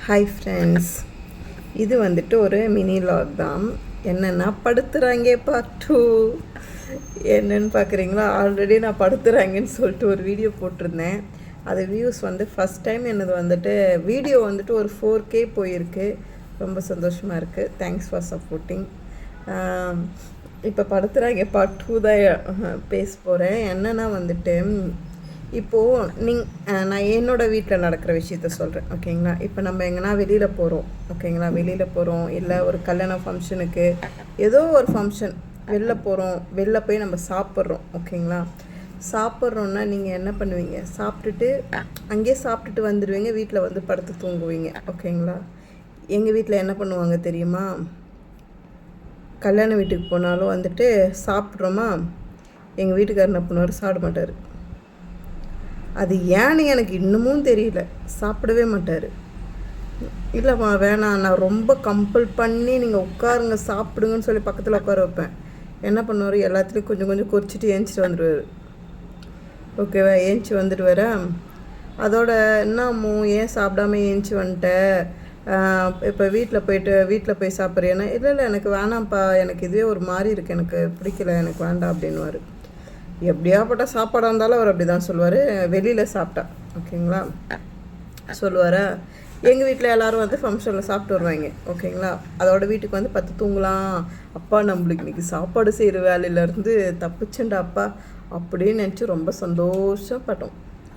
Hi friends, இது வந்துட்டு ஒரு மினி லாக் தான். என்னென்னா படுத்துகிறாங்க பார்ட் 2 என்னென்னு பார்க்குறீங்களா? ஆல்ரெடி நான் படுத்துகிறாங்கன்னு சொல்லிட்டு ஒரு வீடியோ போட்டிருந்தேன். அது வியூஸ் வந்து ஃபஸ்ட் டைம் என்னது வந்துட்டு வீடியோ வந்துட்டு ஒரு 4K போயிருக்கு. ரொம்ப சந்தோஷமாக இருக்குது. Thanks for supporting. இப்போ படுத்துகிறாங்க பார்ட் 2 தான் பேச போகிறேன். என்னென்னா வந்துட்டு இப்போது நான் என்னோடய வீட்டில் நடக்கிற விஷயத்த சொல்கிறேன், ஓகேங்களா? இப்போ நம்ம எங்கன்னா வெளியில் போகிறோம், ஓகேங்களா? வெளியில் போகிறோம், இல்லை ஒரு கல்யாண ஃபங்க்ஷனுக்கு ஏதோ ஒரு ஃபங்க்ஷன் வெளில போகிறோம், வெளில போய் நம்ம சாப்பிட்றோம், ஓகேங்களா? சாப்பிட்றோன்னா நீங்கள் என்ன பண்ணுவீங்க? சாப்பிட்டுட்டு அங்கேயே சாப்பிட்டுட்டு வந்துடுவீங்க, வீட்டில் வந்து படுத்து தூங்குவீங்க, ஓகேங்களா? எங்கள் வீட்டில் என்ன பண்ணுவாங்க தெரியுமா? கல்யாண வீட்டுக்கு போனாலும் வந்துட்டு சாப்பிட்றோமா, எங்கள் வீட்டுக்காரர் என்ன பண்ணுவார்? சாப்பிட மாட்டார். அது ஏன்னு எனக்கு இன்னமும் தெரியல. சாப்பிடவே மாட்டார். இல்லைம்மா வேணாம், நான் ரொம்ப கம்பல் பண்ணி நீங்கள் உட்காருங்க சாப்பிடுங்கன்னு சொல்லி பக்கத்தில் உட்கார வைப்பேன். என்ன பண்ணுவார்? எல்லாத்துலேயும் கொஞ்சம் கொஞ்சம் குறிச்சிட்டு ஏஞ்சிட்டு வந்துடுவார். ஓகேவா? ஏஞ்சி வந்துடுவார். அதோட என்னமோ ஏன் சாப்பிடாம ஏஞ்சி வந்துட்டேன், இப்போ வீட்டில் போய் சாப்பிட்றேன்னா, இல்லை எனக்கு வேணாம்ப்பா, எனக்கு இதுவே ஒரு மாதிரி இருக்குது, எனக்கு பிடிக்கல, எனக்கு வேண்டாம் அப்படின்வார். எப்படியாப்பட்ட சாப்பாடாக இருந்தாலும் அவர் அப்படி தான் சொல்லுவார். வெளியில் சாப்பிட்டா, ஓகேங்களா, சொல்லுவார். எங்கள் வீட்டில் எல்லோரும் வந்து ஃபங்க்ஷனில் சாப்பிட்டு வருவாங்க, ஓகேங்களா? அதோட வீட்டுக்கு வந்து பத்து தூங்கலாம். அப்பா நம்மளுக்கு இன்றைக்கி சாப்பாடு செய்கிற வேலையிலேருந்து தப்பிச்சுண்டா அப்பா அப்படின்னு நினச்சி ரொம்ப சந்தோஷப்பட்டோம்,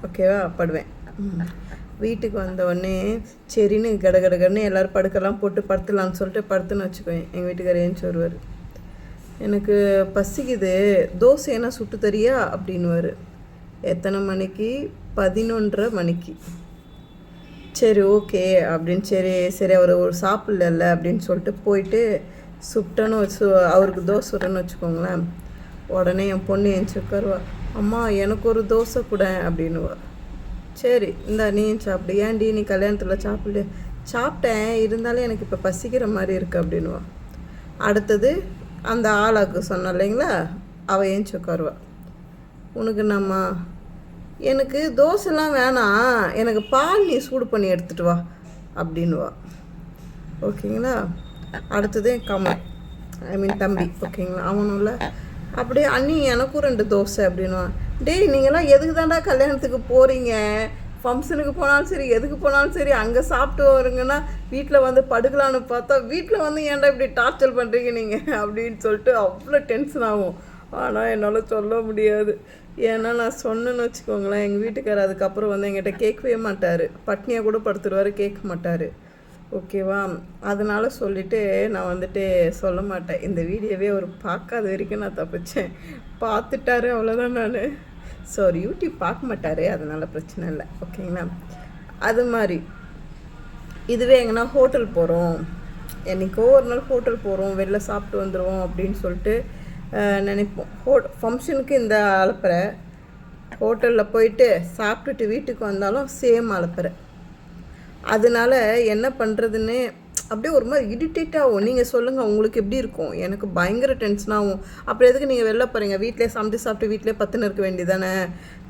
ஓகேவா? படுவேன். வீட்டுக்கு வந்தவுடனே சரின்னு கடகடன்னு எல்லோரும் படுக்கலாம் போட்டு படுத்துலான்னு சொல்லிட்டு படுத்துன்னு வச்சுக்குவேன். எங்கள் வீட்டுக்காரர் ஏஞ்சி வருவார். எனக்கு பசிக்குது, தோசை என்ன சுட்டு தரியா அப்படின்வார். எத்தனை மணிக்கு? 11:30 மணிக்கு. சரி ஓகே அப்படின்னு சரி அவர் ஒரு சாப்பிடல அப்படின்னு சொல்லிட்டு போயிட்டு சுட்டன்னு அவருக்கு தோசை சுடுறேன்னு வச்சுக்கோங்களேன். உடனே என் பொண்ணு ஏஞ்சி உட்காருவா. அம்மா எனக்கு ஒரு தோசை கூட அப்படின்னுவா. சரி இந்தா நீ சாப்பிடு. ஏன்டி நீ கல்யாணத்தில் சாப்பிடு? சாப்பிட்டேன், இருந்தாலும் எனக்கு இப்போ பசிக்கிற மாதிரி இருக்குது அப்படின்வா. அடுத்தது அந்த ஆளாக்கு சொன்ன இல்லைங்களா, அவள் ஏஞ்சி உட்காருவா. உனக்கு என்னம்மா? எனக்கு தோசைலாம் வேணாம், எனக்கு பால் நீ சூடு பண்ணி எடுத்துகிட்டு வா அப்படின்வா, ஓகேங்களா? அடுத்தது கமல், தம்பி, ஓகேங்களா? அவனும் இல்லை அப்படியே அண்ணி எனக்கும் 2 தோசை அப்படின்வான். டேய் நீங்களாம் எதுக்கு தாண்டா கல்யாணத்துக்கு போகிறீங்க? ஃபங்க்ஷனுக்கு போனாலும் சரி, எதுக்கு போனாலும் சரி, அங்கே சாப்பிட்டு வருங்கன்னா வீட்டில் வந்து படுக்கலான்னு பார்த்தா வீட்டில் வந்து ஏன்டா இப்படி டார்ச்சர் பண்ணுறீங்க நீங்கள் அப்படின்னு சொல்லிட்டு அவ்வளோ டென்ஷன் ஆகும். ஆனால் என்னால் சொல்ல முடியாது. ஏன்னா நான் சொன்னேன்னு வச்சுக்கோங்களேன், எங்கள் வீட்டுக்காரர் அதுக்கப்புறம் வந்து எங்கிட்ட கேட்கவே மாட்டார். பட்னியாக கூட படுத்துருவார், கேட்க மாட்டார், ஓகேவா? அதனால் சொல்லிவிட்டு நான் வந்துட்டு சொல்ல மாட்டேன். இந்த வீடியோவே அவர் பார்க்காத வரைக்கும் நான் தப்பிச்சேன். பார்த்துட்டாரு, அவ்வளோதான். நான் யூடியூப் பார்க்க மாட்டார், அதனால் பிரச்சனை இல்லை, ஓகேங்களா? அது மாதிரி இதுவே எங்கன்னா ஹோட்டல் போகிறோம், என்றைக்கோ ஒரு நாள் ஹோட்டல் போகிறோம், வெளில சாப்பிட்டு வந்துடுவோம் அப்படின்னு சொல்லிட்டு நினைப்போம். ஃபங்க்ஷனுக்கு இந்த அலப்பறை, ஹோட்டலில் போயிட்டு சாப்பிட்டுட்டு வீட்டுக்கு வந்தாலும் சேம் அலப்பறை. அதனால் என்ன பண்ணுறதுன்னு அப்படியே ஒரு மாதிரி இரிட்டேட் ஆகும். நீங்கள் சொல்லுங்கள், உங்களுக்கு எப்படி இருக்கும்? எனக்கு பயங்கர டென்ஷன் ஆகும். அப்புறம் எதுக்கு நீங்கள் வெளில போகிறீங்க? வீட்டிலே சமைச்சு சாப்பிட்டு வீட்டிலே பத்துன்னு இருக்க வேண்டியதானே?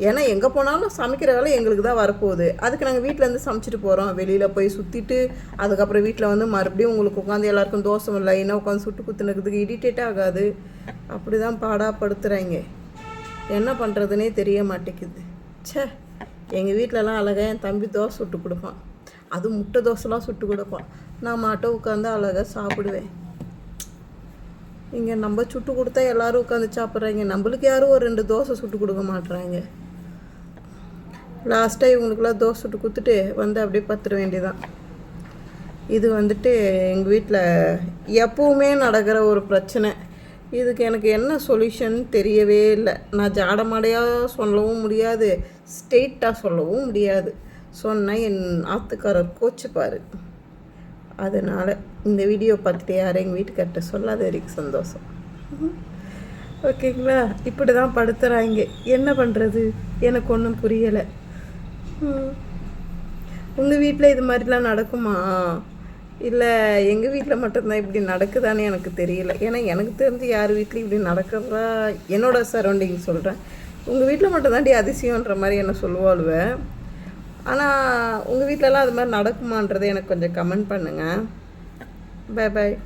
ஏன்னா எங்கே போனாலும் சமைக்கிற வேலை எங்களுக்கு தான் வரப்போகுது. அதுக்கு நாங்கள் வீட்டிலேருந்து சமைச்சிட்டு போகிறோம். வெளியில் போய் சுற்றிட்டு அதுக்கப்புறம் வீட்டில் வந்து மறுபடியும் உங்களுக்கு உட்காந்து எல்லாருக்கும் தோசை இல்லை இன்னும் உட்காந்து சுட்டு குத்துனுக்கிறதுக்கு இரிட்டேட் ஆகாது? அப்படி தான் பாடாப்படுத்துகிறாங்க. என்ன பண்ணுறதுனே தெரிய மாட்டேங்குது. சே, எங்கள் வீட்டிலலாம் அழகாக என் தம்பி தோசை சுட்டு கொடுப்பான். அது முட்டை தோசைலாம் சுட்டு கொடுப்பான். நான் மாட்டோம் உட்காந்து அழகாக சாப்பிடுவேன். இங்கே நம்ம சுட்டு கொடுத்தா எல்லோரும் உட்காந்து சாப்பிட்றாங்க. நம்மளுக்கு யாரும் ஒரு 2 தோசை சுட்டு கொடுக்க மாட்டுறாங்க. லாஸ்ட்டாக இவங்களுக்குலாம் தோசை சுட்டு கொடுத்துட்டு வந்து அப்படியே பத்துற வேண்டியதான். இது வந்துட்டு எங்கள் வீட்டில் எப்பவுமே நடக்கிற ஒரு பிரச்சனை. இதுக்கு எனக்கு என்ன சொல்யூஷன் தெரியவே இல்லை. நான் ஜாடமாடையாக சொல்லவும் முடியாது, ஸ்ட்ரெயிட்டாக சொல்லவும் முடியாது. சொன்னால் என் ஆத்துக்காரர் கோச்சுப்பார். அதனால் இந்த வீடியோ பார்த்துட்டு யாரும் எங்கள் வீட்டுக்கார்ட்ட சொல்லாத வரைக்கும் சந்தோஷம், ஓகேங்களா? இப்படி தான் படுத்துகிறாங்க. என்ன பண்ணுறது எனக்கு ஒன்றும் புரியலை. உங்கள் வீட்டில் இது மாதிரிலாம் நடக்குமா? இல்லை எங்கள் வீட்டில் மட்டும்தான் இப்படி நடக்குதான்னு எனக்கு தெரியல. ஏன்னா எனக்கு தெரிஞ்சு யார் வீட்லேயும் இப்படி நடக்கிறதா என்னோடய சரௌண்டிங் சொல்கிறேன். உங்கள் வீட்டில் மட்டும்தாண்டி அதிசயன்ற மாதிரி என்ன சொல்லுவாளுவேன். ஆனால் உங்கள் வீட்டிலலாம் அது மாதிரி நடக்குமான்றதை எனக்கு கொஞ்சம் கமெண்ட் பண்ணுங்கள். Bye bye.